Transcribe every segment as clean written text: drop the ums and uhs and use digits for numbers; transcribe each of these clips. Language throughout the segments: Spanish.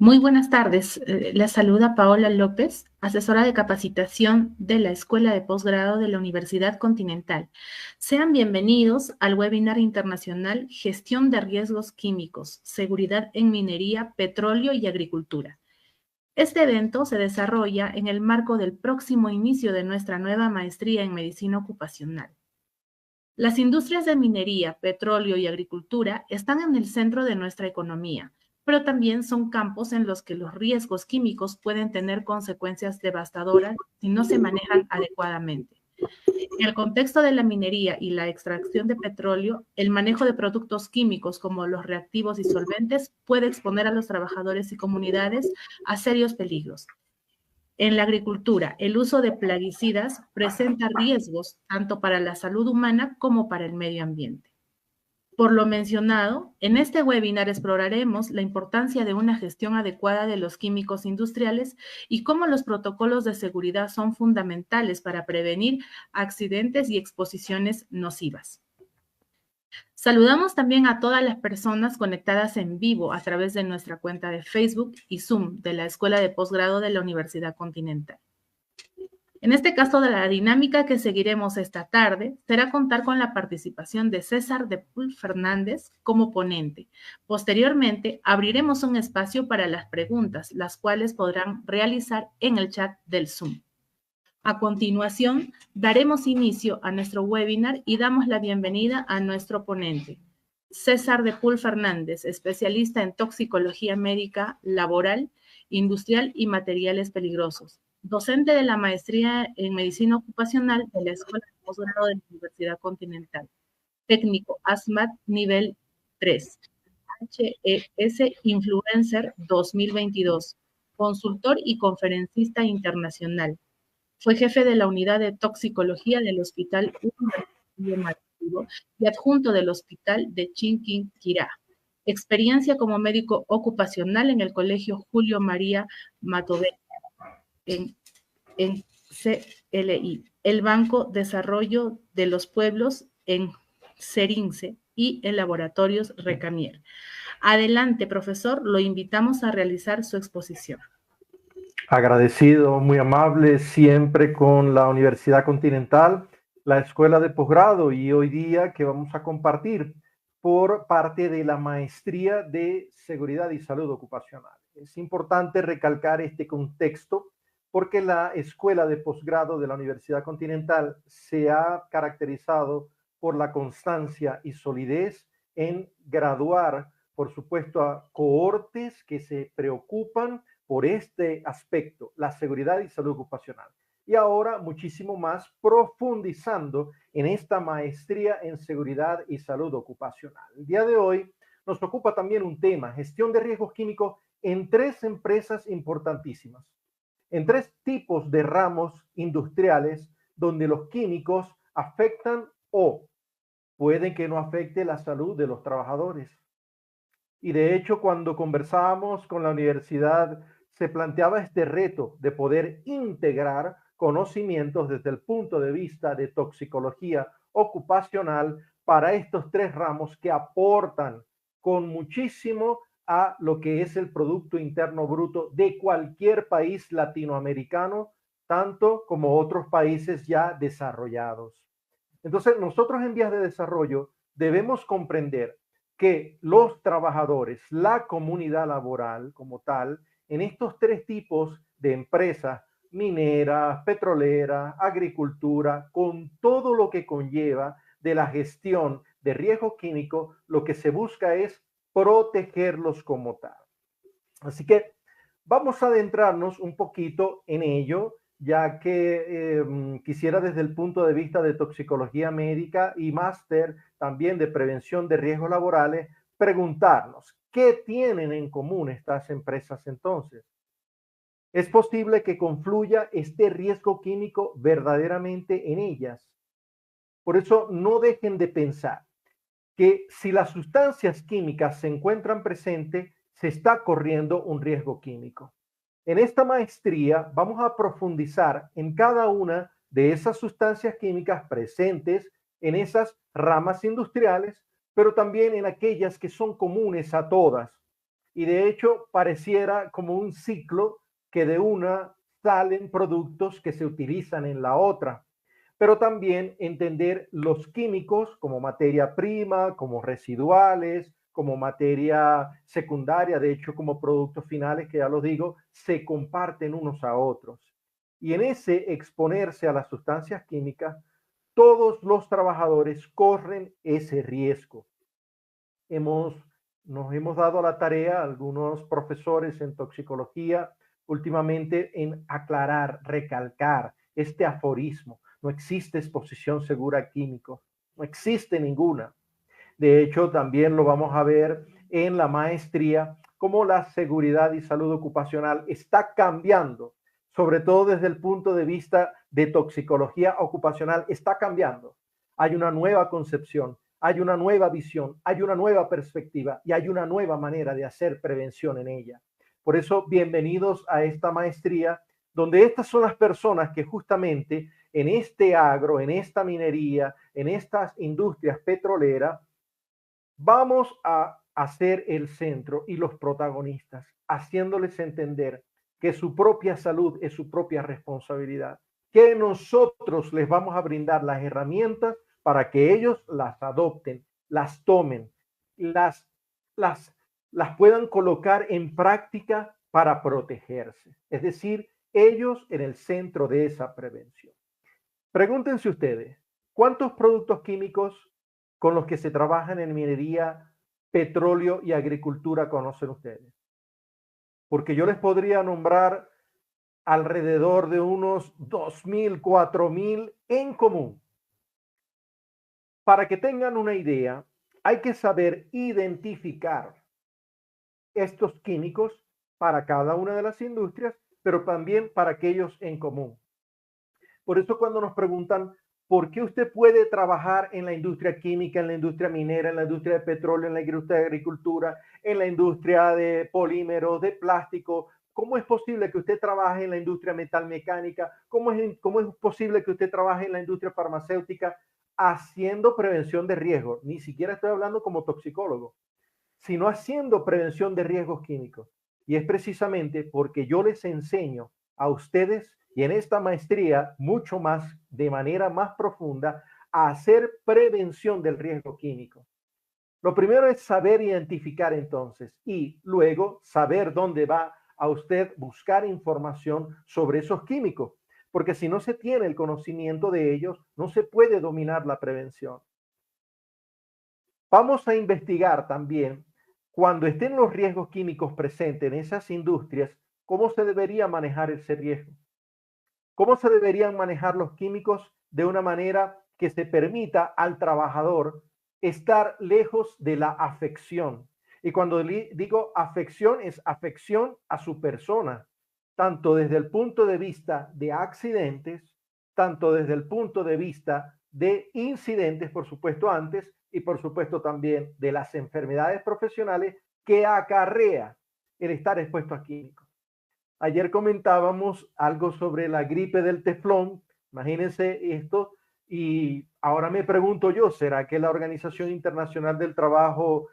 Muy buenas tardes. La saluda Paola López, asesora de capacitación de la Escuela de Posgrado de la Universidad Continental. Sean bienvenidos al webinar internacional Gestión de Riesgos Químicos, Seguridad en Minería, Petróleo y Agricultura. Este evento se desarrolla en el marco del próximo inicio de nuestra nueva maestría en Medicina Ocupacional. Las industrias de minería, petróleo y agricultura están en el centro de nuestra economía, pero también son campos en los que los riesgos químicos pueden tener consecuencias devastadoras si no se manejan adecuadamente. En el contexto de la minería y la extracción de petróleo, el manejo de productos químicos como los reactivos y solventes puede exponer a los trabajadores y comunidades a serios peligros. En la agricultura, el uso de plaguicidas presenta riesgos tanto para la salud humana como para el medio ambiente. Por lo mencionado, en este webinar exploraremos la importancia de una gestión adecuada de los químicos industriales y cómo los protocolos de seguridad son fundamentales para prevenir accidentes y exposiciones nocivas. Saludamos también a todas las personas conectadas en vivo a través de nuestra cuenta de Facebook y Zoom de la Escuela de Posgrado de la Universidad Continental. En este caso, la dinámica que seguiremos esta tarde será contar con la participación de César de Pul Fernández como ponente. Posteriormente, abriremos un espacio para las preguntas, las cuales podrán realizar en el chat del Zoom. A continuación, daremos inicio a nuestro webinar y damos la bienvenida a nuestro ponente, César de Pul Fernández, especialista en toxicología médica, laboral, industrial y materiales peligrosos, docente de la maestría en medicina ocupacional de la Escuela de Posgrado de la Universidad Continental, técnico ASMAT nivel 3, HES Influencer 2022, consultor y conferencista internacional. Fue jefe de la unidad de toxicología del Hospital Universitario y adjunto del Hospital de Chinquinquirá. Experiencia como médico ocupacional en el Colegio Julio María Matovella, en CLI, el Banco Desarrollo de los Pueblos en Cerince y en Laboratorios Recamier. Adelante, profesor, lo invitamos a realizar su exposición. Agradecido, muy amable, siempre con la Universidad Continental, la Escuela de Posgrado, y hoy día que vamos a compartir por parte de la Maestría de Seguridad y Salud Ocupacional. Es importante recalcar este contexto porque la Escuela de Posgrado de la Universidad Continental se ha caracterizado por la constancia y solidez en graduar, por supuesto, a cohortes que se preocupan por este aspecto, la seguridad y salud ocupacional. Y ahora muchísimo más profundizando en esta maestría en seguridad y salud ocupacional. El día de hoy nos ocupa también un tema, gestión de riesgos químicos en tres empresas importantísimas, en tres tipos de ramos industriales donde los químicos afectan o pueden que no afecte la salud de los trabajadores. Y de hecho, cuando conversábamos con la universidad, se planteaba este reto de poder integrar conocimientos desde el punto de vista de toxicología ocupacional para estos tres ramos que aportan con muchísimo a lo que es el Producto Interno Bruto de cualquier país latinoamericano, tanto como otros países ya desarrollados. Entonces, nosotros en vías de desarrollo debemos comprender que los trabajadores, la comunidad laboral como tal, en estos tres tipos de empresas, mineras, petroleras, agricultura, con todo lo que conlleva de la gestión de riesgo químico, lo que se busca es protegerlos como tal. Así que vamos a adentrarnos un poquito en ello, ya que quisiera desde el punto de vista de toxicología médica y máster también de prevención de riesgos laborales, preguntarnos, ¿qué tienen en común estas empresas entonces? ¿Es posible que confluya este riesgo químico verdaderamente en ellas? Por eso no dejen de pensar que si las sustancias químicas se encuentran presentes, se está corriendo un riesgo químico. En esta maestría vamos a profundizar en cada una de esas sustancias químicas presentes en esas ramas industriales, pero también en aquellas que son comunes a todas. Y de hecho pareciera como un ciclo que de una salen productos que se utilizan en la otra. Pero también entender los químicos como materia prima, como residuales, como materia secundaria, de hecho como productos finales, que ya los digo, se comparten unos a otros. Y en ese exponerse a las sustancias químicas, todos los trabajadores corren ese riesgo. Nos hemos dado la tarea, algunos profesores en toxicología, últimamente en aclarar, recalcar este aforismo. No existe exposición segura a químicos, no existe ninguna. De hecho, también lo vamos a ver en la maestría, cómo la seguridad y salud ocupacional está cambiando, sobre todo desde el punto de vista de toxicología ocupacional, está cambiando. Hay una nueva concepción, hay una nueva visión, hay una nueva perspectiva y hay una nueva manera de hacer prevención en ella. Por eso, bienvenidos a esta maestría, donde estas son las personas que justamente en este agro, en esta minería, en estas industrias petroleras, vamos a hacer el centro y los protagonistas, haciéndoles entender que su propia salud es su propia responsabilidad, que nosotros les vamos a brindar las herramientas para que ellos las adopten, las tomen, las, las, las puedan colocar en práctica para protegerse. Es decir, ellos en el centro de esa prevención. Pregúntense ustedes, ¿cuántos productos químicos con los que se trabajan en minería, petróleo y agricultura conocen ustedes? Porque yo les podría nombrar alrededor de unos 2.000, 4.000 en común. Para que tengan una idea, hay que saber identificar estos químicos para cada una de las industrias, pero también para aquellos en común. Por eso cuando nos preguntan, ¿por qué usted puede trabajar en la industria química, en la industria minera, en la industria de petróleo, en la industria de agricultura, en la industria de polímeros, de plástico? ¿Cómo es posible que usted trabaje en la industria metalmecánica? ¿Cómo es posible que usted trabaje en la industria farmacéutica haciendo prevención de riesgos? Ni siquiera estoy hablando como toxicólogo, sino haciendo prevención de riesgos químicos. Y es precisamente porque yo les enseño a ustedes y en esta maestría mucho más, de manera más profunda, a hacer prevención del riesgo químico. Lo primero es saber identificar entonces y luego saber dónde va a usted buscar información sobre esos químicos, porque si no se tiene el conocimiento de ellos, no se puede dominar la prevención. Vamos a investigar también, cuando estén los riesgos químicos presentes en esas industrias, cómo se debería manejar ese riesgo. ¿Cómo se deberían manejar los químicos de una manera que se permita al trabajador estar lejos de la afección? Y cuando digo afección, es afección a su persona, tanto desde el punto de vista de accidentes, tanto desde el punto de vista de incidentes, por supuesto, antes, y por supuesto también de las enfermedades profesionales que acarrea el estar expuesto a químicos. Ayer comentábamos algo sobre la gripe del teflón, imagínense esto, y ahora me pregunto yo, ¿será que la Organización Internacional del Trabajo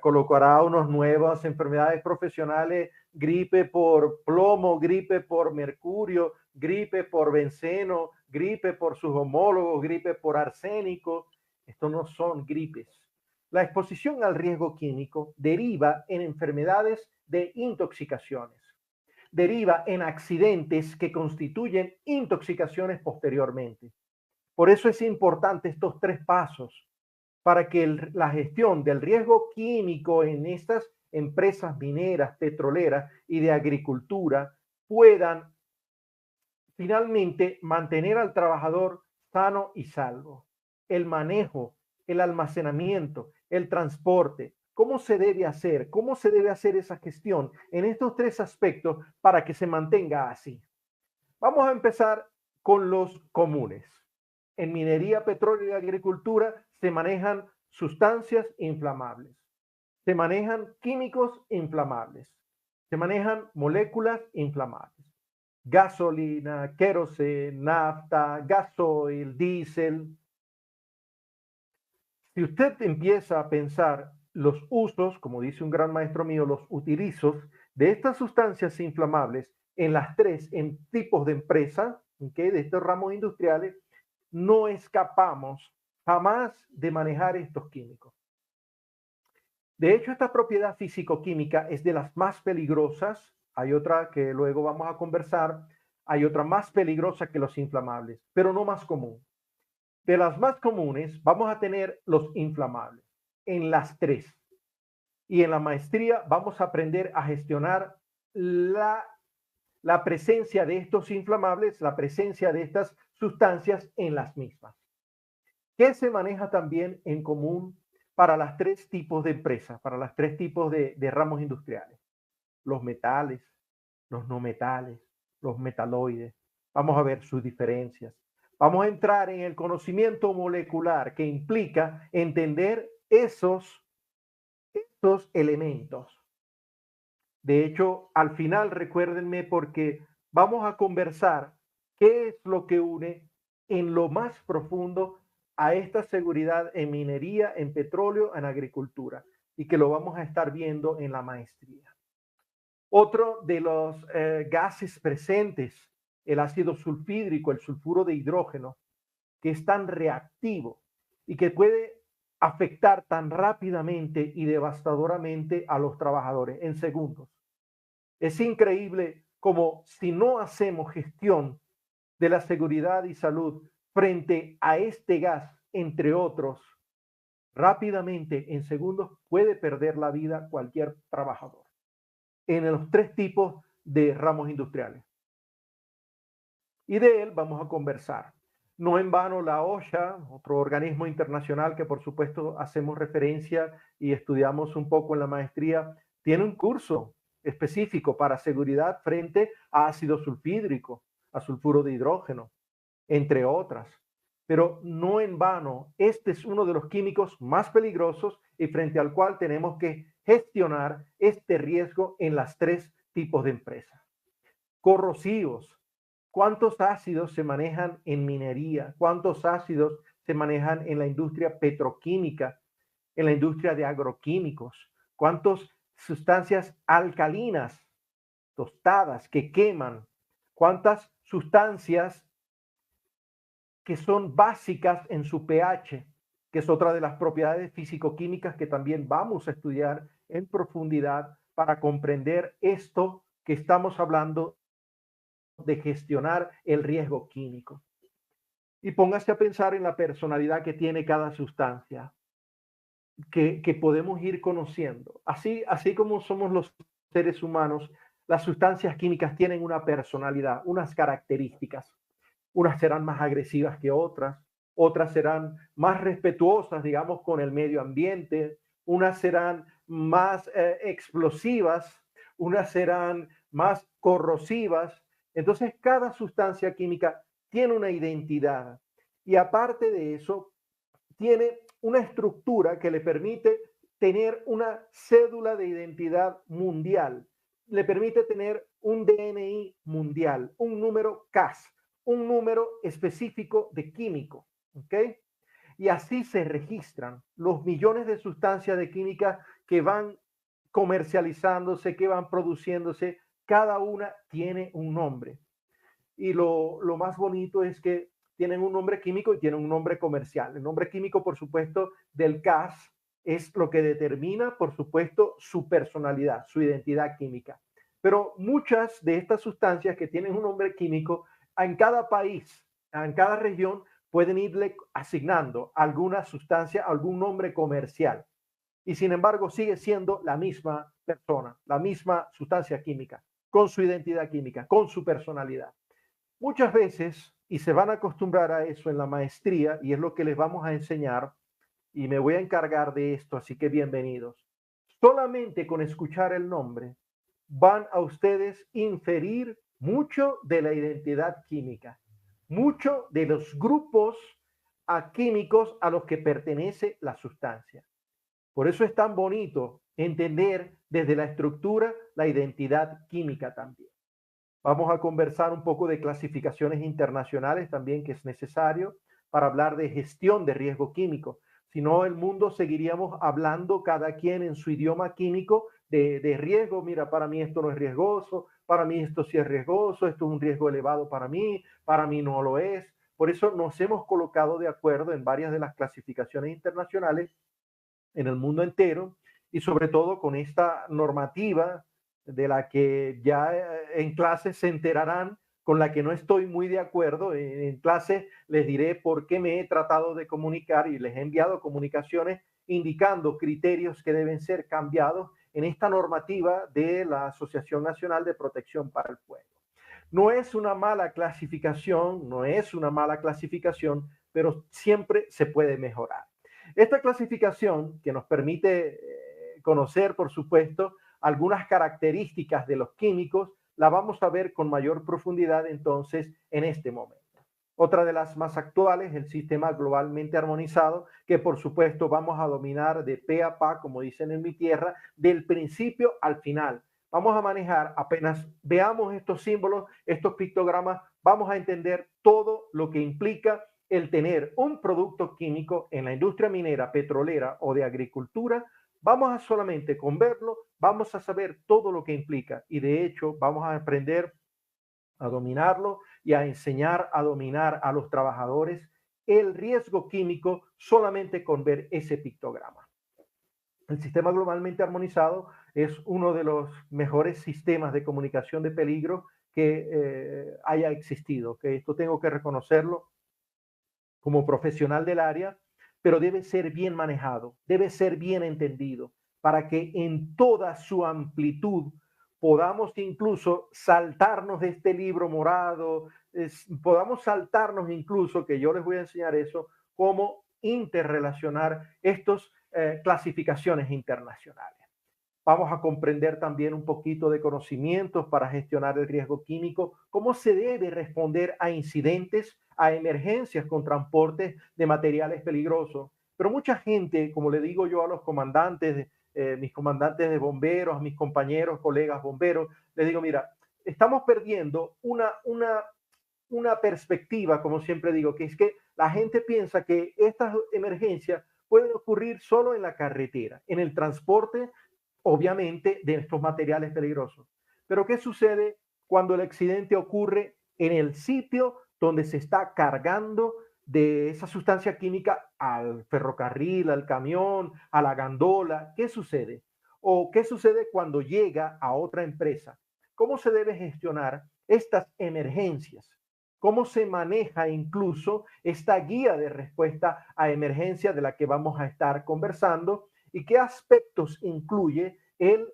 colocará unas nuevas enfermedades profesionales, gripe por plomo, gripe por mercurio, gripe por benceno, gripe por sus homólogos, gripe por arsénico? Estos no son gripes. La exposición al riesgo químico deriva en enfermedades de intoxicaciones, deriva en accidentes que constituyen intoxicaciones posteriormente. Por eso es importante estos tres pasos para que la gestión del riesgo químico en estas empresas mineras, petroleras y de agricultura puedan finalmente mantener al trabajador sano y salvo. El manejo, el almacenamiento, el transporte, ¿cómo se debe hacer? ¿Cómo se debe hacer esa gestión en estos tres aspectos para que se mantenga así? Vamos a empezar con los comunes. En minería, petróleo y agricultura se manejan sustancias inflamables, se manejan químicos inflamables, se manejan moléculas inflamables. Gasolina, queroseno, nafta, gasoil, diésel. Si usted empieza a pensar los usos, como dice un gran maestro mío, los utilizos de estas sustancias inflamables en las tres en tipos de empresa, ¿okay?, de estos ramos industriales, no escapamos jamás de manejar estos químicos. De hecho, esta propiedad físico-química es de las más peligrosas. Hay otra que luego vamos a conversar. Hay otra más peligrosa que los inflamables, pero no más común. De las más comunes vamos a tener los inflamables en las tres. Y en la maestría vamos a aprender a gestionar la presencia de estos inflamables, la presencia de estas sustancias en las mismas. ¿Qué se maneja también en común para los tres tipos de empresas, para los tres tipos de ramos industriales? Los metales, los no metales, los metaloides. Vamos a ver sus diferencias. Vamos a entrar en el conocimiento molecular que implica entender esos elementos. De hecho, al final recuérdenme porque vamos a conversar qué es lo que une en lo más profundo a esta seguridad en minería, en petróleo, en agricultura, y que lo vamos a estar viendo en la maestría. Otro de los gases presentes, el ácido sulfídrico, el sulfuro de hidrógeno, que es tan reactivo y que puede afectar tan rápidamente y devastadoramente a los trabajadores en segundos. Es increíble como si no hacemos gestión de la seguridad y salud frente a este gas, entre otros, rápidamente, en segundos, puede perder la vida cualquier trabajador en los tres tipos de ramos industriales. Y de él vamos a conversar. No en vano la OSHA, otro organismo internacional que por supuesto hacemos referencia y estudiamos un poco en la maestría, tiene un curso específico para seguridad frente a ácido sulfídrico, a sulfuro de hidrógeno, entre otras. Pero no en vano, este es uno de los químicos más peligrosos y frente al cual tenemos que gestionar este riesgo en las tres tipos de empresas. Corrosivos. ¿Cuántos ácidos se manejan en minería? ¿Cuántos ácidos se manejan en la industria petroquímica, en la industria de agroquímicos? ¿Cuántas sustancias alcalinas, tostadas, que queman? ¿Cuántas sustancias que son básicas en su pH, que es otra de las propiedades físico-químicas que también vamos a estudiar en profundidad para comprender esto que estamos hablando de gestionar el riesgo químico? Y póngase a pensar en la personalidad que tiene cada sustancia, que podemos ir conociendo. Así como somos los seres humanos, las sustancias químicas tienen una personalidad, unas características. Unas serán más agresivas que otras serán más respetuosas, digamos, con el medio ambiente, unas serán más explosivas, unas serán más corrosivas. Entonces, cada sustancia química tiene una identidad y aparte de eso, tiene una estructura que le permite tener una cédula de identidad mundial, le permite tener un DNI mundial, un número CAS, un número específico de químico, ¿ok? Y así se registran los millones de sustancias de química que van comercializándose, que van produciéndose, cada una tiene un nombre. Y lo más bonito es que tienen un nombre químico y tienen un nombre comercial. El nombre químico, por supuesto, del CAS es lo que determina, por supuesto, su personalidad, su identidad química. Pero muchas de estas sustancias que tienen un nombre químico, en cada país, en cada región, pueden irle asignando alguna sustancia, algún nombre comercial. Y sin embargo, sigue siendo la misma persona, la misma sustancia química, con su identidad química, con su personalidad. Muchas veces, y se van a acostumbrar a eso en la maestría, y es lo que les vamos a enseñar, y me voy a encargar de esto, así que bienvenidos. Solamente con escuchar el nombre van a ustedes inferir mucho de la identidad química, mucho de los grupos químicos a los que pertenece la sustancia. Por eso es tan bonito entender desde la estructura la identidad química también. Vamos a conversar un poco de clasificaciones internacionales también, que es necesario para hablar de gestión de riesgo químico. Si no, el mundo seguiríamos hablando cada quien en su idioma químico de riesgo. Mira, para mí esto no es riesgoso, para mí esto sí es riesgoso, esto es un riesgo elevado para mí no lo es. Por eso nos hemos colocado de acuerdo en varias de las clasificaciones internacionales en el mundo entero y sobre todo con esta normativa de la que ya en clase se enterarán, con la que no estoy muy de acuerdo. En clase les diré por qué me he tratado de comunicar y les he enviado comunicaciones indicando criterios que deben ser cambiados en esta normativa de la Asociación Nacional de Protección para el Fuego. No es una mala clasificación, no es una mala clasificación, pero siempre se puede mejorar. Esta clasificación que nos permite conocer, por supuesto, algunas características de los químicos, la vamos a ver con mayor profundidad entonces en este momento. Otra de las más actuales, el sistema globalmente armonizado, que por supuesto vamos a dominar de pe a pa, como dicen en mi tierra, del principio al final. Vamos a manejar, apenas veamos estos símbolos, estos pictogramas, vamos a entender todo lo que implica el tener un producto químico en la industria minera, petrolera o de agricultura. Vamos a solamente con verlo, vamos a saber todo lo que implica y de hecho vamos a aprender a dominarlo y a enseñar a dominar a los trabajadores el riesgo químico solamente con ver ese pictograma. El sistema globalmente armonizado es uno de los mejores sistemas de comunicación de peligro que haya existido, que esto tengo que reconocerlo como profesional del área, pero debe ser bien manejado, debe ser bien entendido, para que en toda su amplitud podamos incluso saltarnos de este libro morado, podamos saltarnos incluso, que yo les voy a enseñar eso, cómo interrelacionar estas clasificaciones internacionales. Vamos a comprender también un poquito de conocimientos para gestionar el riesgo químico, cómo se debe responder a incidentes, a emergencias con transportes de materiales peligrosos. Pero mucha gente, como le digo yo a los comandantes, mis comandantes de bomberos, a mis compañeros, colegas bomberos, les digo, mira, estamos perdiendo una perspectiva, como siempre digo, que es que la gente piensa que estas emergencias pueden ocurrir solo en la carretera, en el transporte obviamente, de estos materiales peligrosos. Pero ¿qué sucede cuando el accidente ocurre en el sitio donde se está cargando de esa sustancia química al ferrocarril, al camión, a la gandola? ¿Qué sucede? ¿O qué sucede cuando llega a otra empresa? ¿Cómo se debe gestionar estas emergencias? ¿Cómo se maneja incluso esta guía de respuesta a emergencias de la que vamos a estar conversando? ¿Y qué aspectos incluye el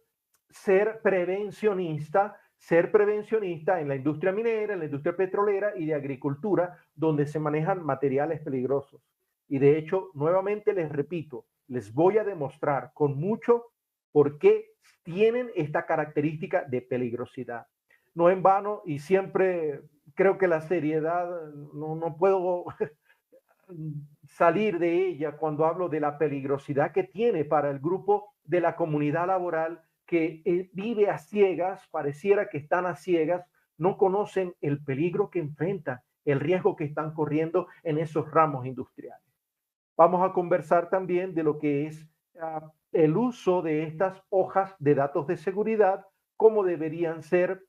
ser prevencionista en la industria minera, en la industria petrolera y de agricultura, donde se manejan materiales peligrosos? Y de hecho, nuevamente les repito, les voy a demostrar con mucho por qué tienen esta característica de peligrosidad. No en vano, y siempre creo que la seriedad, no puedo salir de ella cuando hablo de la peligrosidad que tiene para el grupo de la comunidad laboral que vive a ciegas, pareciera que están a ciegas, no conocen el peligro que enfrentan, el riesgo que están corriendo en esos ramos industriales. Vamos a conversar también de lo que es el uso de estas hojas de datos de seguridad, cómo deberían ser,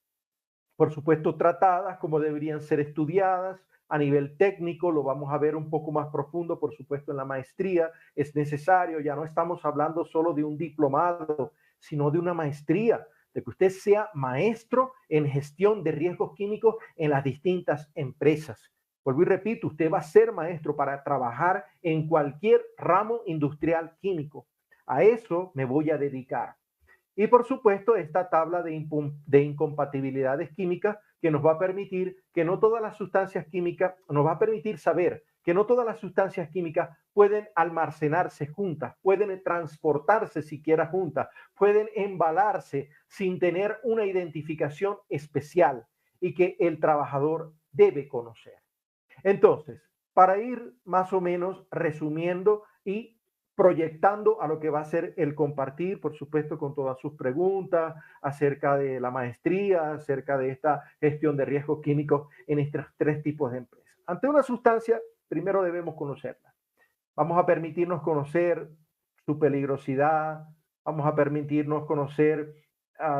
por supuesto, tratadas, cómo deberían ser estudiadas a nivel técnico. Lo vamos a ver un poco más profundo, por supuesto, en la maestría. Es necesario, ya no estamos hablando solo de un diplomado, sino de una maestría, de que usted sea maestro en gestión de riesgos químicos en las distintas empresas. Vuelvo y repito, usted va a ser maestro para trabajar en cualquier ramo industrial químico. A eso me voy a dedicar. Y por supuesto, esta tabla de incompatibilidades químicas que nos va a permitir que no todas las sustancias químicas, nos va a permitir saber que no todas las sustancias químicas pueden almacenarse juntas, pueden transportarse siquiera juntas, pueden embalarse sin tener una identificación especial y que el trabajador debe conocer. Entonces, para ir más o menos resumiendo y proyectando a lo que va a ser el compartir, por supuesto, con todas sus preguntas acerca de la maestría, acerca de esta gestión de riesgos químicos en estos tres tipos de empresas. Ante una sustancia, primero debemos conocerla. Vamos a permitirnos conocer su peligrosidad, vamos a permitirnos conocer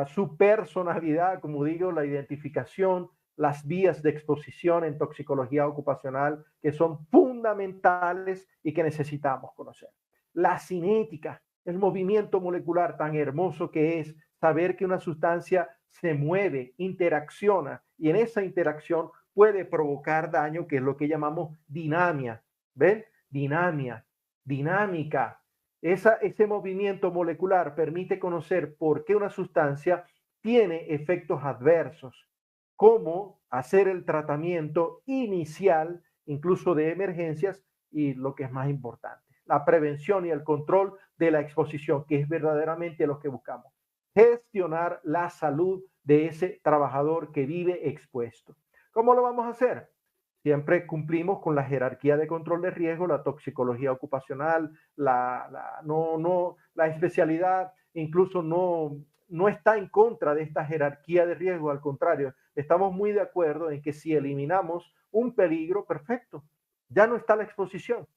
su personalidad, como digo, la identificación, las vías de exposición en toxicología ocupacional que son fundamentales y que necesitamos conocer. La cinética, el movimiento molecular tan hermoso que es saber que una sustancia se mueve, interacciona y en esa interacción puede provocar daño, que es lo que llamamos dinamia. ¿Ven? Dinámica. Ese movimiento molecular permite conocer por qué una sustancia tiene efectos adversos, cómo hacer el tratamiento inicial, incluso de emergencias, y lo que es más importante, la prevención y el control de la exposición, que es verdaderamente lo que buscamos. Gestionar la salud de ese trabajador que vive expuesto. ¿Cómo lo vamos a hacer? Siempre cumplimos con la jerarquía de control de riesgo, la toxicología ocupacional, la especialidad incluso no está en contra de esta jerarquía de riesgo, al contrario, estamos muy de acuerdo en que si eliminamos un peligro, perfecto, ya no está la exposición.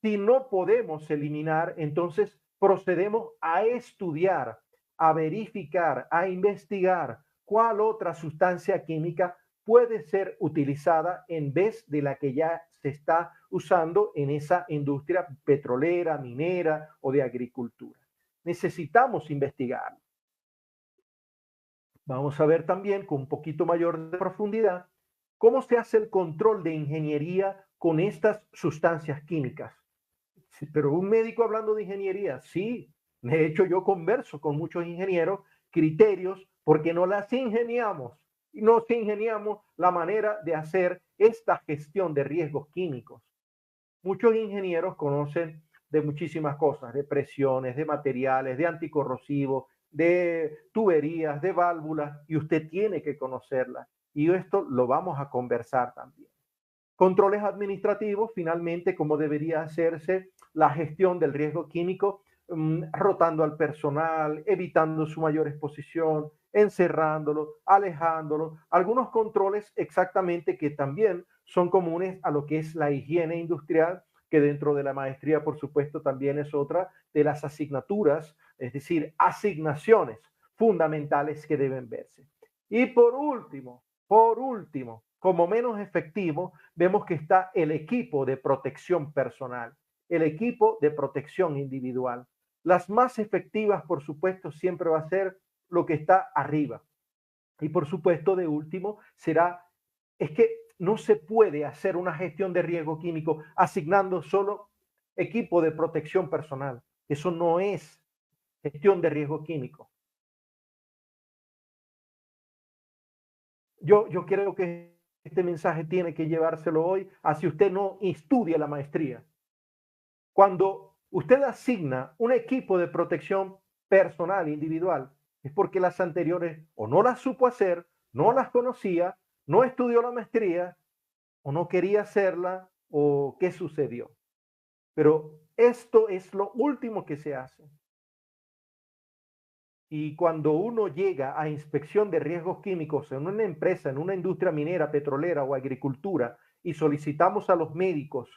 Si no podemos eliminar, entonces procedemos a estudiar, a verificar, a investigar cuál otra sustancia química puede ser utilizada en vez de la que ya se está usando en esa industria petrolera, minera o de agricultura. Necesitamos investigar. Vamos a ver también con un poquito mayor de profundidad cómo se hace el control de ingeniería con estas sustancias químicas. Sí, pero un médico hablando de ingeniería, sí. De hecho, yo converso con muchos ingenieros, criterios, porque no las ingeniamos. Y no ingeniamos la manera de hacer esta gestión de riesgos químicos. Muchos ingenieros conocen de muchísimas cosas, de presiones, de materiales, de anticorrosivos, de tuberías, de válvulas, y usted tiene que conocerlas. Y esto lo vamos a conversar también. Controles administrativos, finalmente, cómo debería hacerse la gestión del riesgo químico, rotando al personal, evitando su mayor exposición, encerrándolo, alejándolo. Algunos controles exactamente que también son comunes a lo que es la higiene industrial, que dentro de la maestría, por supuesto, también es otra de las asignaturas, es decir, asignaciones fundamentales que deben verse. Y por último, como menos efectivo, vemos que está el equipo de protección personal, el equipo de protección individual. Las más efectivas, por supuesto, siempre va a ser lo que está arriba. Y por supuesto, de último, es que no se puede hacer una gestión de riesgo químico asignando solo equipo de protección personal. Eso no es gestión de riesgo químico. Yo creo que este mensaje tiene que llevárselo hoy, así usted no estudia la maestría. Cuando usted asigna un equipo de protección personal, individual, es porque las anteriores o no las supo hacer, no las conocía, no estudió la maestría, o no quería hacerla, o qué sucedió. Pero esto es lo último que se hace. Y cuando uno llega a inspección de riesgos químicos en una empresa, en una industria minera, petrolera o agricultura, y solicitamos a los médicos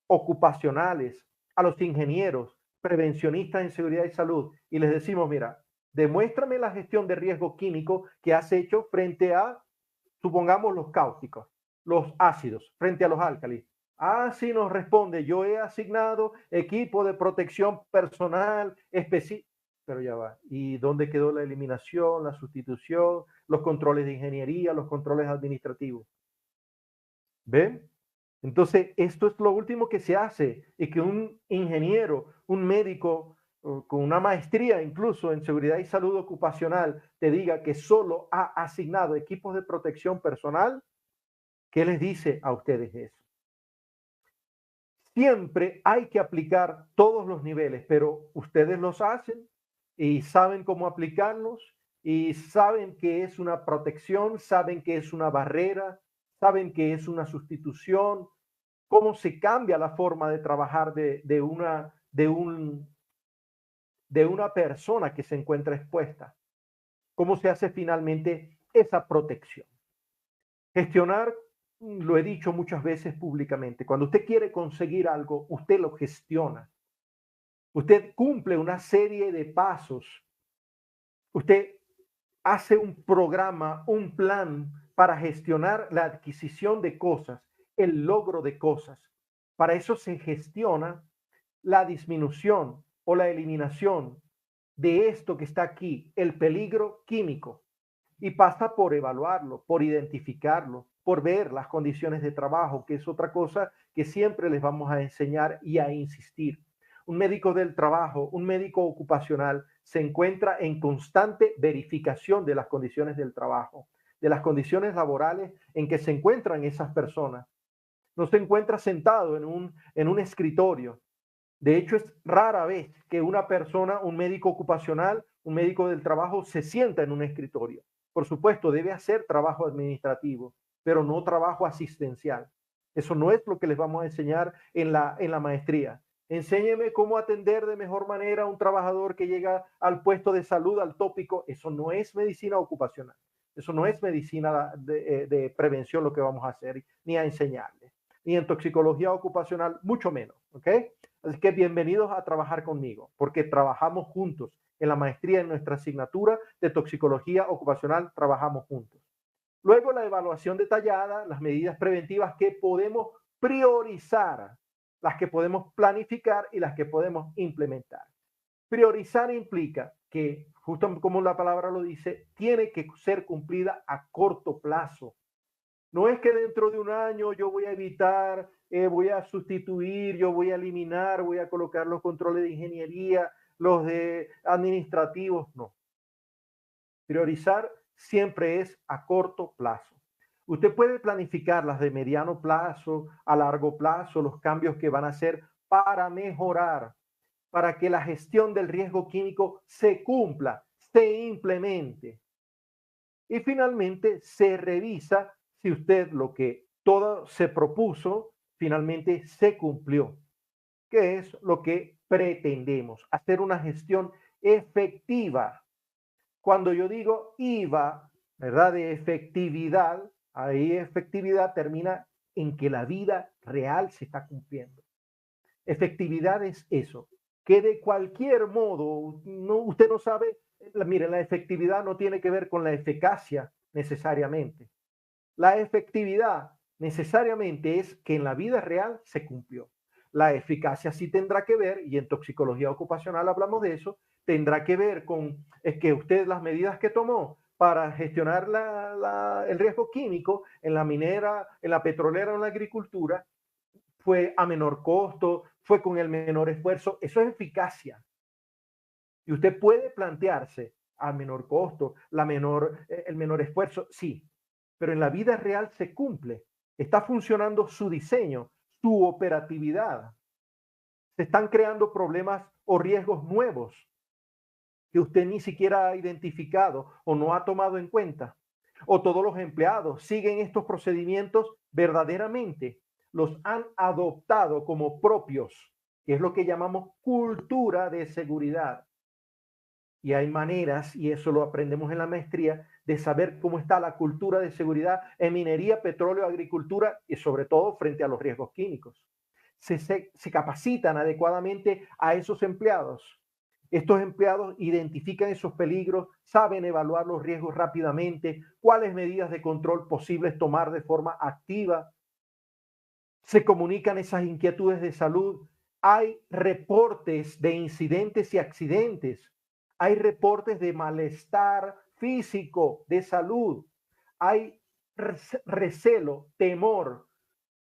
ocupacionales, a los ingenieros, prevencionistas en seguridad y salud, y les decimos, mira, demuéstrame la gestión de riesgo químico que has hecho frente a, supongamos, los cáusticos, los ácidos, frente a los álcalis. Ah, sí, nos responde, yo he asignado equipo de protección personal específico, pero ya va. ¿Y dónde quedó la eliminación, la sustitución, los controles de ingeniería, los controles administrativos? ¿Ven? Entonces, esto es lo último que se hace y que un ingeniero, un médico con una maestría incluso en seguridad y salud ocupacional te diga que solo ha asignado equipos de protección personal, ¿qué les dice a ustedes eso? Siempre hay que aplicar todos los niveles, pero ustedes los hacen y saben cómo aplicarlos y saben que es una protección, saben que es una barrera, saben que es una sustitución, cómo se cambia la forma de trabajar de una persona que se encuentra expuesta, cómo se hace finalmente esa protección. Gestionar lo he dicho muchas veces públicamente, cuando usted quiere conseguir algo, usted lo gestiona. Usted cumple una serie de pasos. Usted hace un programa, un plan para gestionar la adquisición de cosas, el logro de cosas. Para eso se gestiona la disminución o la eliminación de esto que está aquí, el peligro químico. Y pasa por evaluarlo, por identificarlo, por ver las condiciones de trabajo, que es otra cosa que siempre les vamos a enseñar y a insistir. Un médico del trabajo, un médico ocupacional, se encuentra en constante verificación de las condiciones del trabajo, de las condiciones laborales en que se encuentran esas personas. No se encuentra sentado en un escritorio. De hecho, es rara vez que una persona, un médico ocupacional, un médico del trabajo, se sienta en un escritorio. Por supuesto, debe hacer trabajo administrativo, pero no trabajo asistencial. Eso no es lo que les vamos a enseñar en la maestría. Enséñeme cómo atender de mejor manera a un trabajador que llega al puesto de salud, al tópico. Eso no es medicina ocupacional. Eso no es medicina de prevención lo que vamos a hacer, ni a enseñarles. Ni en toxicología ocupacional, mucho menos. ¿Ok? Así que bienvenidos a trabajar conmigo, porque trabajamos juntos. En la maestría, en nuestra asignatura de toxicología ocupacional, trabajamos juntos. Luego la evaluación detallada, las medidas preventivas que podemos priorizar, las que podemos planificar y las que podemos implementar. Priorizar implica que, justo como la palabra lo dice, tiene que ser cumplida a corto plazo. No es que dentro de un año yo voy a evitar, voy a sustituir, yo voy a eliminar, voy a colocar los controles de ingeniería, los de administrativos, no. Priorizar siempre es a corto plazo. Usted puede planificar las de mediano plazo, a largo plazo, los cambios que van a hacer para mejorar, para que la gestión del riesgo químico se cumpla, se implemente. Y finalmente se revisa si usted lo que todo se propuso finalmente se cumplió, que es lo que pretendemos, hacer una gestión efectiva. Cuando yo digo IVA, ¿verdad? De efectividad, ahí efectividad termina en que la vida real se está cumpliendo. Efectividad es eso, que de cualquier modo, no, usted no sabe, mire, la efectividad no tiene que ver con la eficacia necesariamente. La efectividad necesariamente es que en la vida real se cumplió. La eficacia sí tendrá que ver, y en toxicología ocupacional hablamos de eso, tendrá que ver con es que usted las medidas que tomó para gestionar el riesgo químico en la minera, en la petrolera o en la agricultura, fue a menor costo, fue con el menor esfuerzo. Eso es eficacia. Y usted puede plantearse a menor costo, el menor esfuerzo, sí, pero en la vida real se cumple. Está funcionando su diseño, su operatividad. Se están creando problemas o riesgos nuevos que usted ni siquiera ha identificado o no ha tomado en cuenta. O todos los empleados siguen estos procedimientos verdaderamente, los han adoptado como propios, que es lo que llamamos cultura de seguridad. Y hay maneras, y eso lo aprendemos en la maestría, de saber cómo está la cultura de seguridad en minería, petróleo, agricultura y sobre todo frente a los riesgos químicos. Se capacitan adecuadamente a esos empleados. Estos empleados identifican esos peligros, saben evaluar los riesgos rápidamente, cuáles medidas de control posibles tomar de forma activa. Se comunican esas inquietudes de salud. Hay reportes de incidentes y accidentes. Hay reportes de malestar físico, de salud. Hay recelo, temor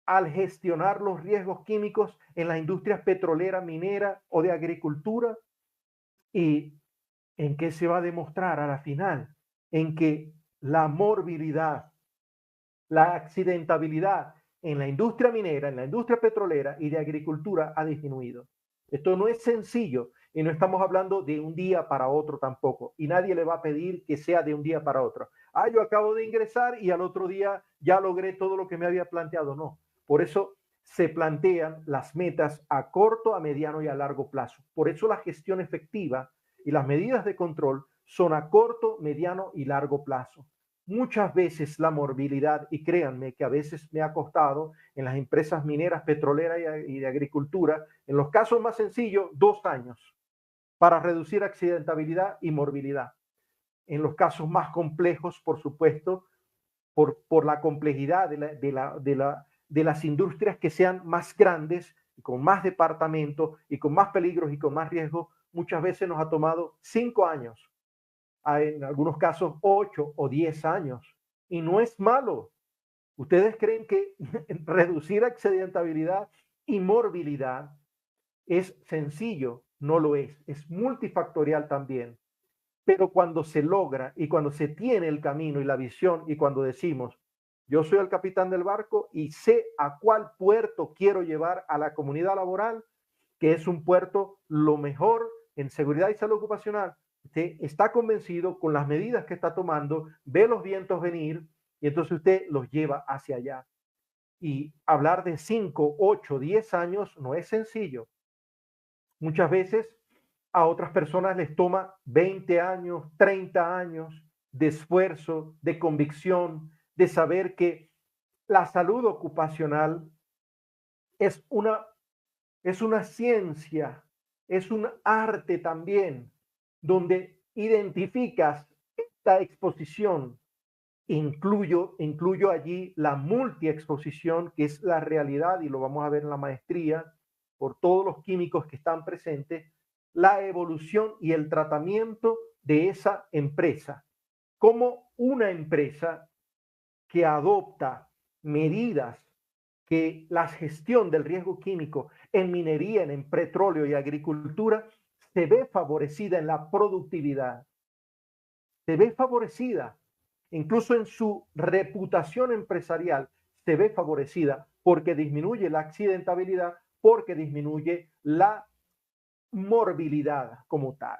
al gestionar los riesgos químicos en las industrias petrolera, minera o de agricultura. ¿Y en qué se va a demostrar a la final? En que la morbilidad, la accidentabilidad en la industria minera, en la industria petrolera y de agricultura ha disminuido. Esto no es sencillo y no estamos hablando de un día para otro tampoco. Y nadie le va a pedir que sea de un día para otro. Ah, yo acabo de ingresar y al otro día ya logré todo lo que me había planteado. No. Por eso se plantean las metas a corto, a mediano y a largo plazo. Por eso la gestión efectiva y las medidas de control son a corto, mediano y largo plazo. muchas veces la morbilidad, y créanme que a veces me ha costado en las empresas mineras, petroleras y de agricultura, en los casos más sencillos, 2 años para reducir accidentabilidad y morbilidad. En los casos más complejos, por supuesto, por la complejidad de las industrias que sean más grandes, con más departamentos y con más peligros y con más riesgos, muchas veces nos ha tomado 5 años, en algunos casos 8 o 10 años. Y no es malo. ¿Ustedes creen que reducir accidentabilidad y morbilidad es sencillo? No lo es. Es multifactorial también. Pero cuando se logra y cuando se tiene el camino y la visión y cuando decimos, yo soy el capitán del barco y sé a cuál puerto quiero llevar a la comunidad laboral, que es un puerto lo mejor en seguridad y salud ocupacional, usted está convencido con las medidas que está tomando, ve los vientos venir y entonces usted los lleva hacia allá. Y hablar de 5, 8, 10 años no es sencillo. Muchas veces a otras personas les toma 20 años, 30 años de esfuerzo, de convicción, de saber que la salud ocupacional es una ciencia, es un arte también, donde identificas esta exposición. Incluyo allí la multiexposición, que es la realidad, y lo vamos a ver en la maestría, por todos los químicos que están presentes, la evolución y el tratamiento de esa empresa. Como una empresa que adopta medidas que la gestión del riesgo químico en minería, en petróleo y agricultura se ve favorecida en la productividad, se ve favorecida incluso en su reputación empresarial, se ve favorecida porque disminuye la accidentabilidad, porque disminuye la morbilidad como tal.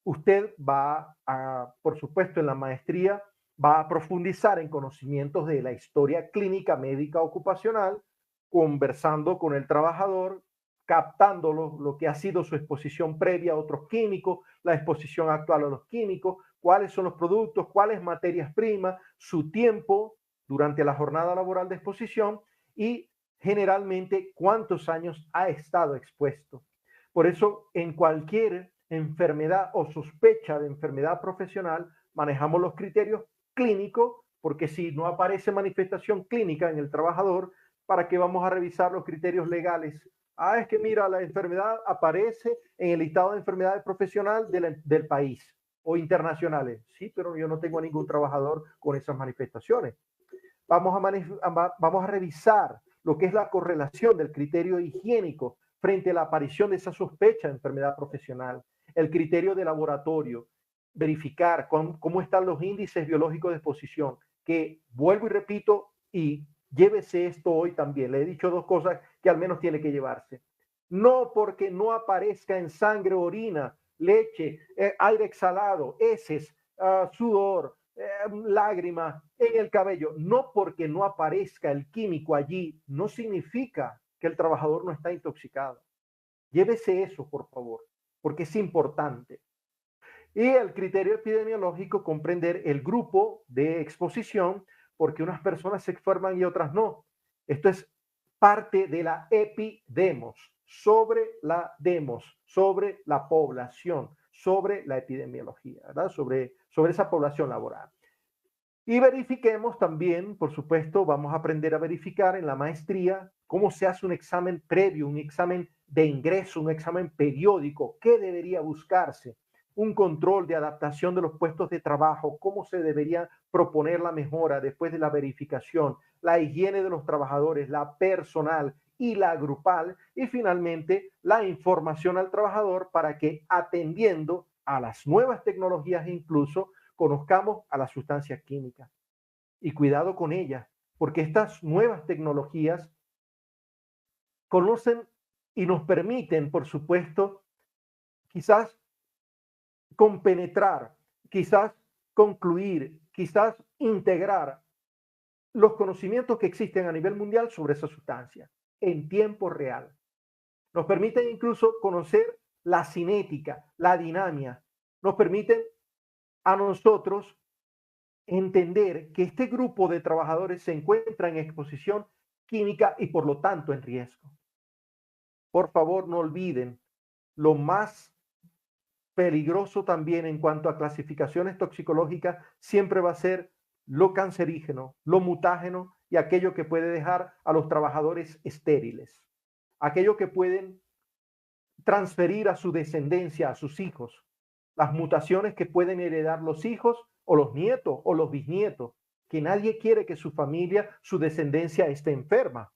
Usted va a, por supuesto, en la maestría, va a profundizar en conocimientos de la historia clínica médica ocupacional, conversando con el trabajador, captando lo que ha sido su exposición previa a otros químicos, la exposición actual a los químicos, cuáles son los productos, cuáles materias primas, su tiempo durante la jornada laboral de exposición y generalmente cuántos años ha estado expuesto. Por eso, en cualquier enfermedad o sospecha de enfermedad profesional, manejamos los criterios clínicos, porque si no aparece manifestación clínica en el trabajador, ¿para qué vamos a revisar los criterios legales? Ah, es que mira, la enfermedad aparece en el listado de enfermedades profesional del país o internacionales. Sí, pero yo no tengo a ningún trabajador con esas manifestaciones. Vamos a revisar lo que es la correlación del criterio higiénico frente a la aparición de esa sospecha de enfermedad profesional, el criterio de laboratorio, verificar cómo están los índices biológicos de exposición, que vuelvo y repito, y llévese esto hoy también, le he dicho dos cosas que al menos tiene que llevarse. No porque no aparezca en sangre, orina, leche, aire exhalado, heces, sudor, lágrimas en el cabello, no porque no aparezca el químico allí, no significa que el trabajador no está intoxicado. Llévese eso, por favor, porque es importante. Y el criterio epidemiológico, comprender el grupo de exposición, porque unas personas se enferman y otras no. Esto es parte de la epidemos, sobre la demos, sobre la población, sobre la epidemiología, ¿verdad? Sobre esa población laboral. Y verifiquemos también, por supuesto, vamos a aprender a verificar en la maestría cómo se hace un examen previo, un examen de ingreso, un examen periódico, qué debería buscarse, un control de adaptación de los puestos de trabajo, cómo se debería proponer la mejora después de la verificación, la higiene de los trabajadores, la personal y la grupal, y finalmente la información al trabajador para que atendiendo a las nuevas tecnologías incluso, conozcamos a las sustancias químicas y cuidado con ellas, porque estas nuevas tecnologías conocen y nos permiten, por supuesto, quizás compenetrar, quizás concluir, quizás integrar los conocimientos que existen a nivel mundial sobre esa sustancia en tiempo real. Nos permiten incluso conocer la cinética, la dinámica, nos permiten a nosotros entender que este grupo de trabajadores se encuentra en exposición química y por lo tanto en riesgo. Por favor, no olviden, lo más peligroso también en cuanto a clasificaciones toxicológicas siempre va a ser lo cancerígeno, lo mutágeno y aquello que puede dejar a los trabajadores estériles, aquello que pueden transferir a su descendencia, a sus hijos, las mutaciones que pueden heredar los hijos o los nietos o los bisnietos, que nadie quiere que su familia, su descendencia esté enferma.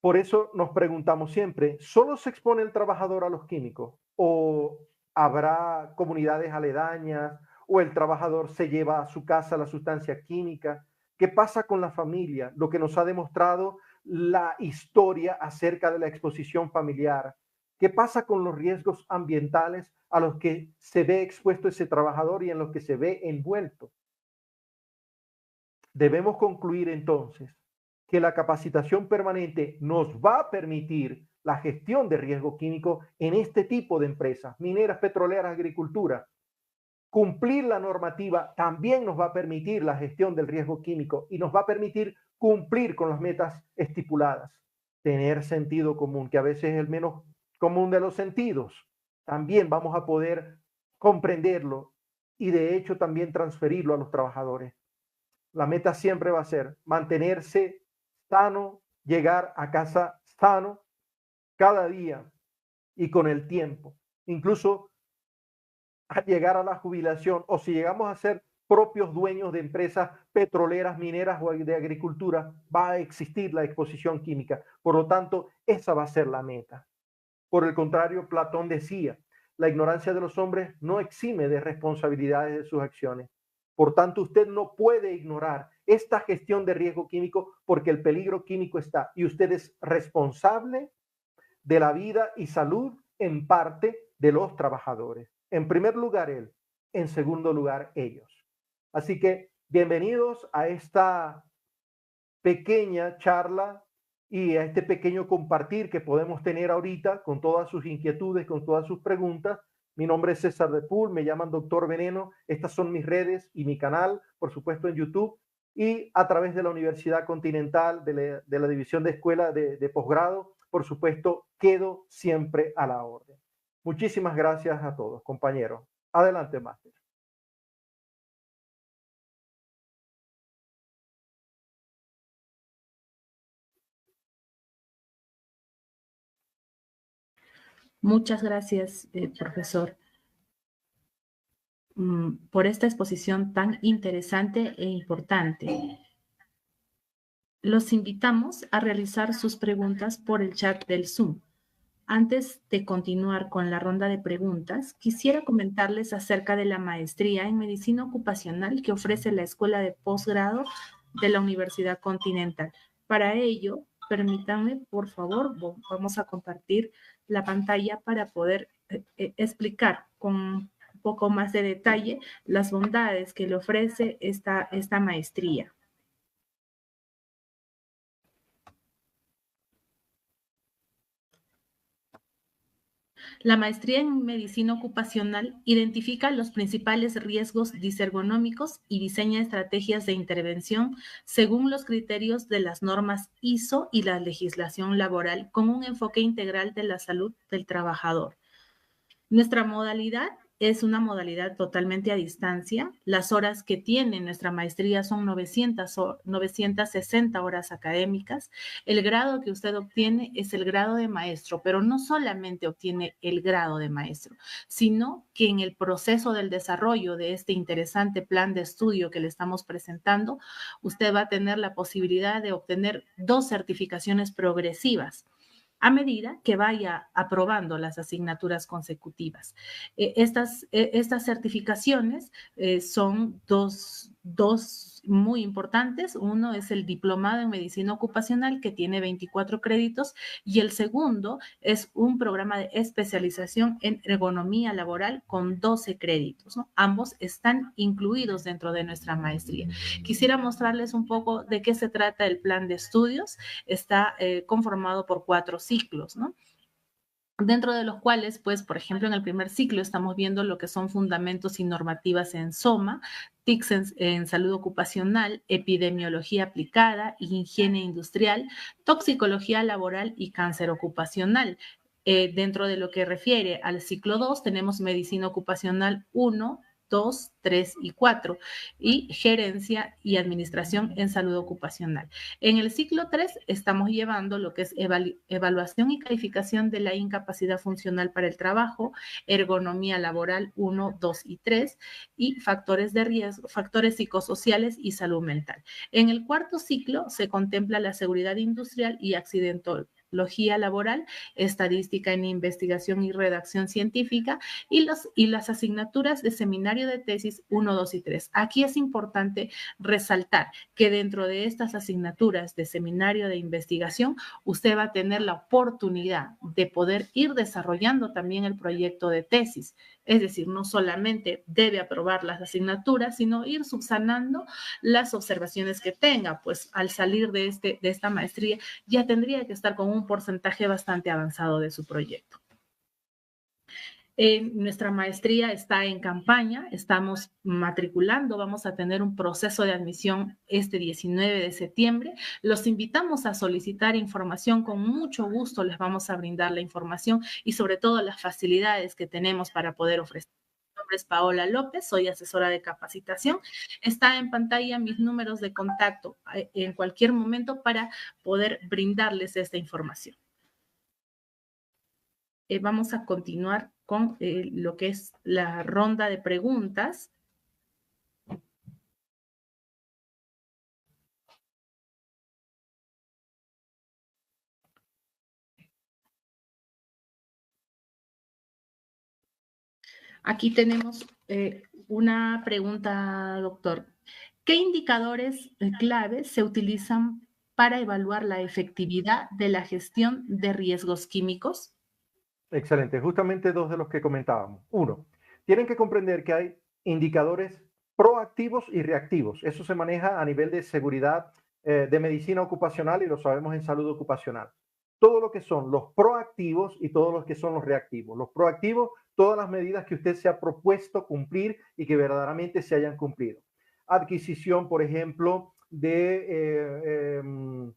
Por eso nos preguntamos siempre, ¿solo se expone el trabajador a los químicos o habrá comunidades aledañas o el trabajador se lleva a su casa la sustancia química? ¿Qué pasa con la familia? Lo que nos ha demostrado la historia acerca de la exposición familiar. ¿Qué pasa con los riesgos ambientales a los que se ve expuesto ese trabajador y en los que se ve envuelto? Debemos concluir entonces que la capacitación permanente nos va a permitir la gestión de riesgo químico en este tipo de empresas, mineras, petroleras, agricultura. Cumplir la normativa también nos va a permitir la gestión del riesgo químico y nos va a permitir cumplir con las metas estipuladas. Tener sentido común, que a veces es el menos común de los sentidos. También vamos a poder comprenderlo y de hecho también transferirlo a los trabajadores. La meta siempre va a ser mantenerse sano, llegar a casa sano cada día y con el tiempo. Incluso a llegar a la jubilación o si llegamos a ser propios dueños de empresas petroleras, mineras o de agricultura, va a existir la exposición química. Por lo tanto, esa va a ser la meta. Por el contrario, Platón decía, la ignorancia de los hombres no exime de responsabilidades de sus acciones. Por tanto, usted no puede ignorar esta gestión de riesgo químico porque el peligro químico está y usted es responsable de la vida y salud en parte de los trabajadores. En primer lugar, él. En segundo lugar, ellos. Así que bienvenidos a esta pequeña charla y a este pequeño compartir que podemos tener ahorita con todas sus inquietudes, con todas sus preguntas. Mi nombre es César de Pool, me llaman Doctor Veneno. Estas son mis redes y mi canal, por supuesto en YouTube y a través de la Universidad Continental, de la División de Escuela de Posgrado. Por supuesto, quedo siempre a la orden. Muchísimas gracias a todos, compañeros. Adelante, máster. Muchas gracias, profesor, por esta exposición tan interesante e importante. Los invitamos a realizar sus preguntas por el chat del Zoom. Antes de continuar con la ronda de preguntas, quisiera comentarles acerca de la maestría en medicina ocupacional que ofrece la Escuela de Posgrado de la Universidad Continental. Para ello, permítanme, por favor, vamos a compartir la pantalla para poder explicar con un poco más de detalle las bondades que le ofrece esta maestría. La maestría en medicina ocupacional identifica los principales riesgos disergonómicos y diseña estrategias de intervención según los criterios de las normas ISO y la legislación laboral con un enfoque integral de la salud del trabajador. Nuestra modalidad es una totalmente a distancia. Las horas que tiene nuestra maestría son 960 horas académicas. El grado que usted obtiene es el grado de maestro, pero no solamente obtiene el grado de maestro, sino que en el proceso del desarrollo de este interesante plan de estudio que le estamos presentando, usted va a tener la posibilidad de obtener 2 certificaciones progresivas a medida que vaya aprobando las asignaturas consecutivas. Estas certificaciones son dos muy importantes. Uno es el diplomado en medicina ocupacional que tiene 24 créditos y el segundo es un programa de especialización en ergonomía laboral con 12 créditos, ¿no? Ambos están incluidos dentro de nuestra maestría. Quisiera mostrarles un poco de qué se trata el plan de estudios. Está conformado por 4 ciclos, ¿no? dentro de los cuales, pues, por ejemplo, en el primer ciclo estamos viendo lo que son fundamentos y normativas en SOMA, TICS en salud ocupacional, epidemiología aplicada, higiene industrial, toxicología laboral y cáncer ocupacional. Dentro de lo que refiere al ciclo 2, tenemos medicina ocupacional 1, 2, 3 y 4 y gerencia y administración en salud ocupacional. En el ciclo 3 estamos llevando lo que es evaluación y calificación de la incapacidad funcional para el trabajo, ergonomía laboral 1, 2 y 3 y factores de riesgo, factores psicosociales y salud mental. En el cuarto ciclo se contempla la seguridad industrial y accidentología laboral, estadística en investigación y redacción científica y las asignaturas de seminario de tesis 1, 2 y 3. Aquí es importante resaltar que dentro de estas asignaturas de seminario de investigación, usted va a tener la oportunidad de poder ir desarrollando también el proyecto de tesis. Es decir, no solamente debe aprobar las asignaturas, sino ir subsanando las observaciones que tenga, pues al salir de esta maestría ya tendría que estar con un porcentaje bastante avanzado de su proyecto. Nuestra maestría está en campaña, estamos matriculando, vamos a tener un proceso de admisión este 19 de septiembre. Los invitamos a solicitar información, con mucho gusto les vamos a brindar la información y sobre todo las facilidades que tenemos para poder ofrecer. Mi nombre es Paola López, soy asesora de capacitación. Está en pantalla mis números de contacto en cualquier momento para poder brindarles esta información. Vamos a continuar con lo que es la ronda de preguntas. Aquí tenemos una pregunta, doctor. ¿Qué indicadores claves se utilizan para evaluar la efectividad de la gestión de riesgos químicos? Excelente, justamente dos de los que comentábamos. Uno, tienen que comprender que hay indicadores proactivos y reactivos. Eso se maneja a nivel de seguridad de medicina ocupacional y lo sabemos en salud ocupacional. Todo lo que son los proactivos y todo lo que son los reactivos. Los proactivos, todas las medidas que usted se ha propuesto cumplir y que verdaderamente se hayan cumplido. Adquisición, por ejemplo, de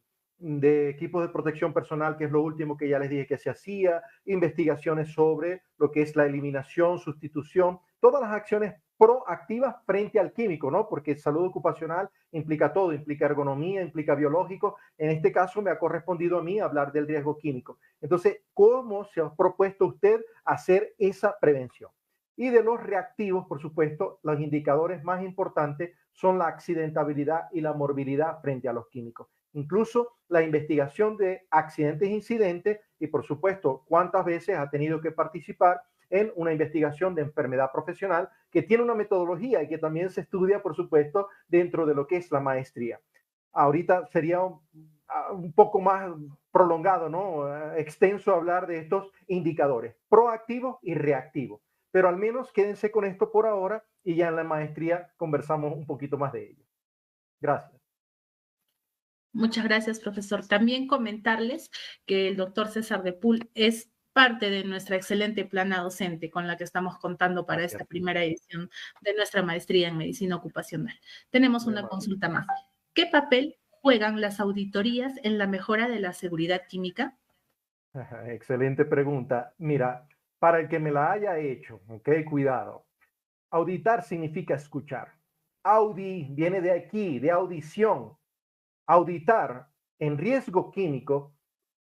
equipos de protección personal, que es lo último que ya les dije que se hacía, investigaciones sobre lo que es la eliminación, sustitución, todas las acciones proactivas frente al químico, ¿no? Porque salud ocupacional implica todo, implica ergonomía, implica biológico. En este caso me ha correspondido a mí hablar del riesgo químico. Entonces, ¿cómo se ha propuesto usted hacer esa prevención? Y de los reactivos, por supuesto, los indicadores más importantes son la accidentabilidad y la morbilidad frente a los químicos. Incluso la investigación de accidentes e incidentes y, por supuesto, cuántas veces ha tenido que participar en una investigación de enfermedad profesional que tiene una metodología y que también se estudia, por supuesto, dentro de lo que es la maestría. Ahorita sería un poco más prolongado, ¿no? Extenso hablar de estos indicadores, proactivos y reactivos. Pero al menos quédense con esto por ahora y ya en la maestría conversamos un poquito más de ello. Gracias. Muchas gracias, profesor. También comentarles que el doctor César de Pool es parte de nuestra excelente plana docente con la que estamos contando para esta primera edición de nuestra maestría en medicina ocupacional. Tenemos una consulta más. ¿Qué papel juegan las auditorías en la mejora de la seguridad química? Excelente pregunta. Mira, para el que me la haya hecho, ok, cuidado. Auditar significa escuchar. Audi viene de aquí, de audición. Auditar en riesgo químico,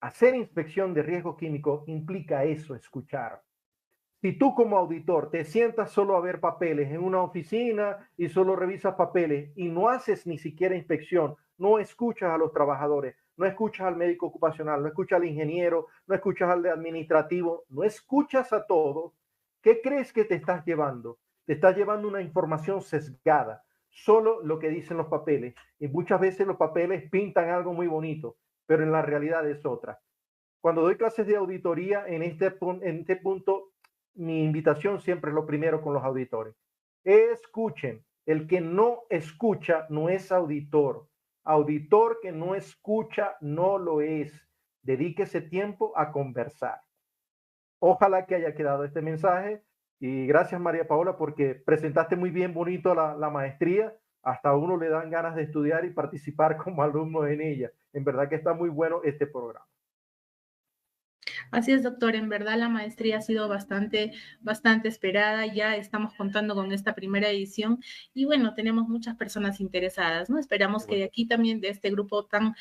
hacer inspección de riesgo químico implica eso, escuchar. Si tú como auditor te sientas solo a ver papeles en una oficina y solo revisas papeles y no haces ni siquiera inspección, no escuchas a los trabajadores, no escuchas al médico ocupacional, no escuchas al ingeniero, no escuchas al administrativo, no escuchas a todos, ¿qué crees que te estás llevando? Te estás llevando una información sesgada, solo lo que dicen los papeles. Y muchas veces los papeles pintan algo muy bonito, pero en la realidad es otra. Cuando doy clases de auditoría en este punto, mi invitación siempre es lo primero con los auditores. Escuchen. El que no escucha no es auditor. Auditor que no escucha no lo es. Dedíquese tiempo a conversar. Ojalá que haya quedado este mensaje y gracias María Paola porque presentaste muy bien, bonito la maestría. Hasta a uno le dan ganas de estudiar y participar como alumno en ella. En verdad que está muy bueno este programa. Así es, doctor. En verdad la maestría ha sido bastante esperada. Ya estamos contando con esta primera edición y bueno, tenemos muchas personas interesadas, ¿no? Esperamos que de aquí también, de este grupo tan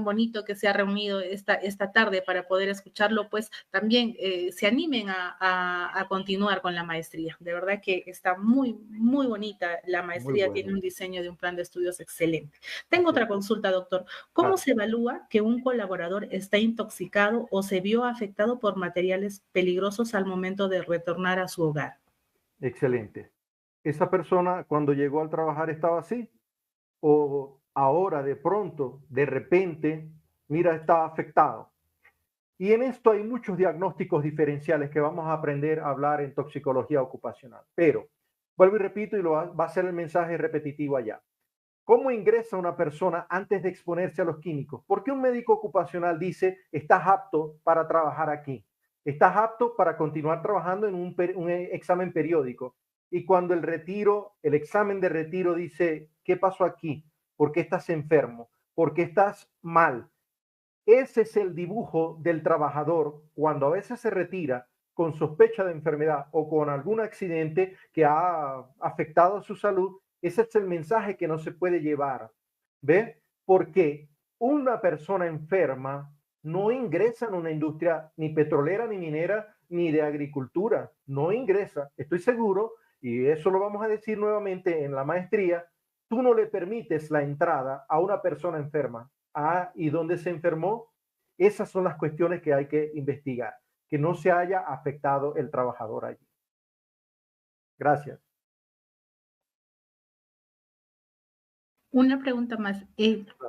bonito que se ha reunido esta tarde para poder escucharlo, pues también se animen a continuar con la maestría. De verdad que está muy bonita la Muy maestría, tiene bueno. un diseño de un plan de estudios excelente. Tengo Así otra es. consulta, doctor. ¿Cómo se evalúa que un colaborador está intoxicado o se vio afectado por materiales peligrosos al momento de retornar a su hogar? Excelente. ¿Esa persona cuando llegó al trabajar estaba así? ¿O ahora de pronto, de repente, mira, está afectado? Y en esto hay muchos diagnósticos diferenciales que vamos a aprender a hablar en toxicología ocupacional. Pero, vuelvo y repito, y va a ser el mensaje repetitivo allá. ¿Cómo ingresa una persona antes de exponerse a los químicos? ¿Por qué un médico ocupacional dice, estás apto para trabajar aquí? Estás apto para continuar trabajando en un examen periódico. Y cuando el examen de retiro dice, ¿qué pasó aquí? ¿Por qué estás enfermo? ¿Por qué estás mal? Ese es el dibujo del trabajador cuando a veces se retira con sospecha de enfermedad o con algún accidente que ha afectado su salud. Ese es el mensaje que no se puede llevar. ¿Ve? Porque una persona enferma no ingresa en una industria ni petrolera, ni minera, ni de agricultura. No ingresa. Estoy seguro, y eso lo vamos a decir nuevamente en la maestría, tú no le permites la entrada a una persona enferma. Ah, ¿y dónde se enfermó? Esas son las cuestiones que hay que investigar, que no se haya afectado el trabajador allí. Gracias. Una pregunta más.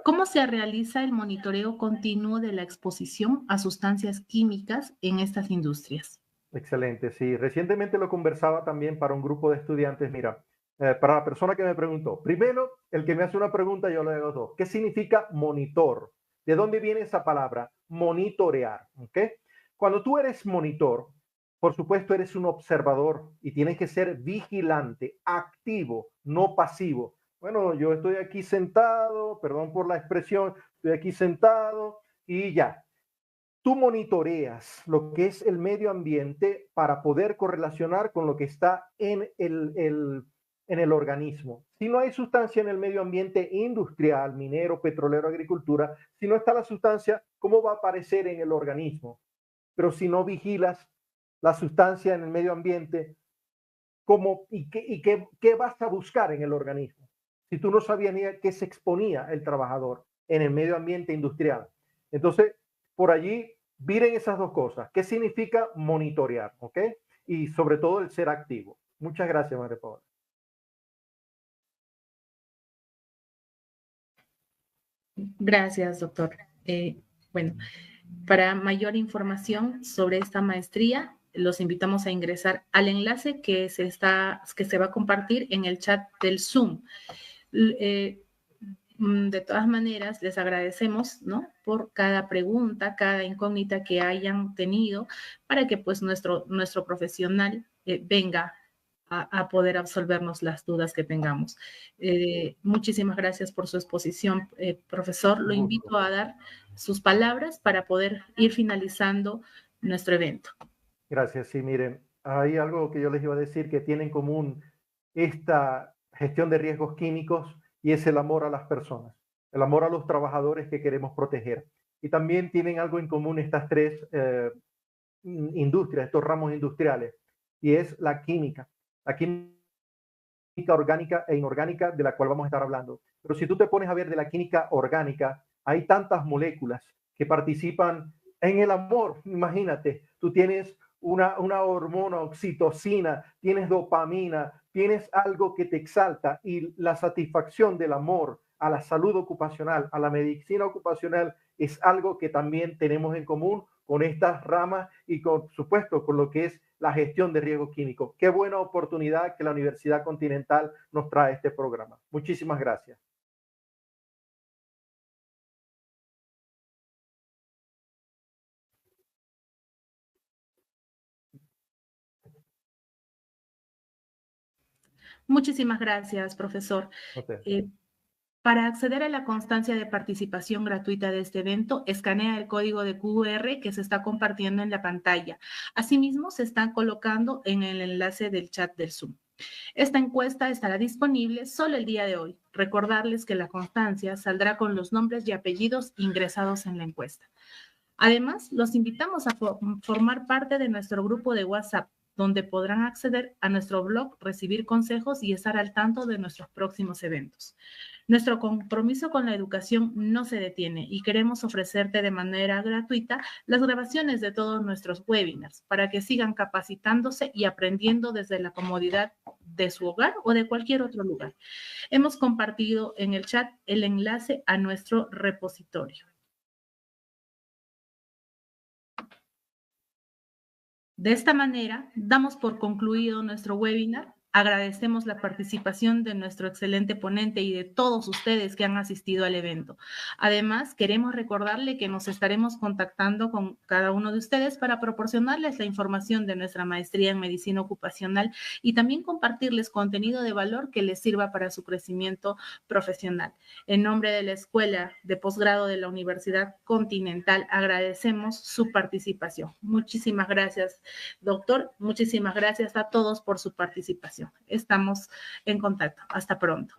¿Cómo se realiza el monitoreo continuo de la exposición a sustancias químicas en estas industrias? Excelente, sí. Recientemente lo conversaba también para un grupo de estudiantes. Mira, para la persona que me preguntó, primero, el que me hace una pregunta, yo le hago dos. ¿Qué significa monitor? ¿De dónde viene esa palabra? Monitorear. ¿Ok? Cuando tú eres monitor, por supuesto, eres un observador y tienes que ser vigilante, activo, no pasivo. Bueno, yo estoy aquí sentado, perdón por la expresión, estoy aquí sentado y ya. Tú monitoreas lo que es el medio ambiente para poder correlacionar con lo que está en el organismo. Si no hay sustancia en el medio ambiente industrial, minero, petrolero, agricultura, si no está la sustancia, ¿cómo va a aparecer en el organismo? Pero si no vigilas la sustancia en el medio ambiente, ¿cómo qué vas a buscar en el organismo? Si tú no sabías ni a qué se exponía el trabajador en el medio ambiente industrial. Entonces, por allí, miren esas dos cosas. ¿Qué significa monitorear? ¿Ok? Y sobre todo el ser activo. Muchas gracias, María Paola. Gracias, doctor. Bueno, para mayor información sobre esta maestría, los invitamos a ingresar al enlace que se va a compartir en el chat del Zoom. De todas maneras, les agradecemos, ¿no? Por cada pregunta, cada incógnita que hayan tenido, para que pues nuestro profesional venga poder absolvernos las dudas que tengamos. Muchísimas gracias por su exposición, profesor. Lo Un gusto. invito a dar sus palabras para poder ir finalizando nuestro evento. Gracias. Sí, miren, hay algo que yo les iba a decir que tiene en común esta gestión de riesgos químicos y es el amor a las personas, el amor a los trabajadores que queremos proteger. Y también tienen algo en común estas tres industrias, estos ramos industriales, y es la química orgánica e inorgánica de la cual vamos a estar hablando. Pero si tú te pones a ver de la química orgánica, hay tantas moléculas que participan en el amor. Imagínate, tú tienes una hormona, oxitocina, tienes dopamina, tienes algo que te exalta y la satisfacción del amor a la salud ocupacional, a la medicina ocupacional, es algo que también tenemos en común con estas ramas y con supuesto con lo que es la gestión de riesgos químicos. Qué buena oportunidad que la Universidad Continental nos trae este programa. Muchísimas gracias. Muchísimas gracias, profesor. Okay. Para acceder a la constancia de participación gratuita de este evento, escanea el código de QR que se está compartiendo en la pantalla. Asimismo, se está colocando en el enlace del chat del Zoom. Esta encuesta estará disponible solo el día de hoy. Recordarles que la constancia saldrá con los nombres y apellidos ingresados en la encuesta. Además, los invitamos a formar parte de nuestro grupo de WhatsApp, donde podrán acceder a nuestro blog, recibir consejos y estar al tanto de nuestros próximos eventos. Nuestro compromiso con la educación no se detiene y queremos ofrecerte de manera gratuita las grabaciones de todos nuestros webinars para que sigan capacitándose y aprendiendo desde la comodidad de su hogar o de cualquier otro lugar. Hemos compartido en el chat el enlace a nuestro repositorio. De esta manera, damos por concluido nuestro webinar. Agradecemos la participación de nuestro excelente ponente y de todos ustedes que han asistido al evento. Además, queremos recordarle que nos estaremos contactando con cada uno de ustedes para proporcionarles la información de nuestra maestría en medicina ocupacional y también compartirles contenido de valor que les sirva para su crecimiento profesional. En nombre de la Escuela de Posgrado de la Universidad Continental, agradecemos su participación. Muchísimas gracias, doctor. Muchísimas gracias a todos por su participación. Estamos en contacto. Hasta pronto.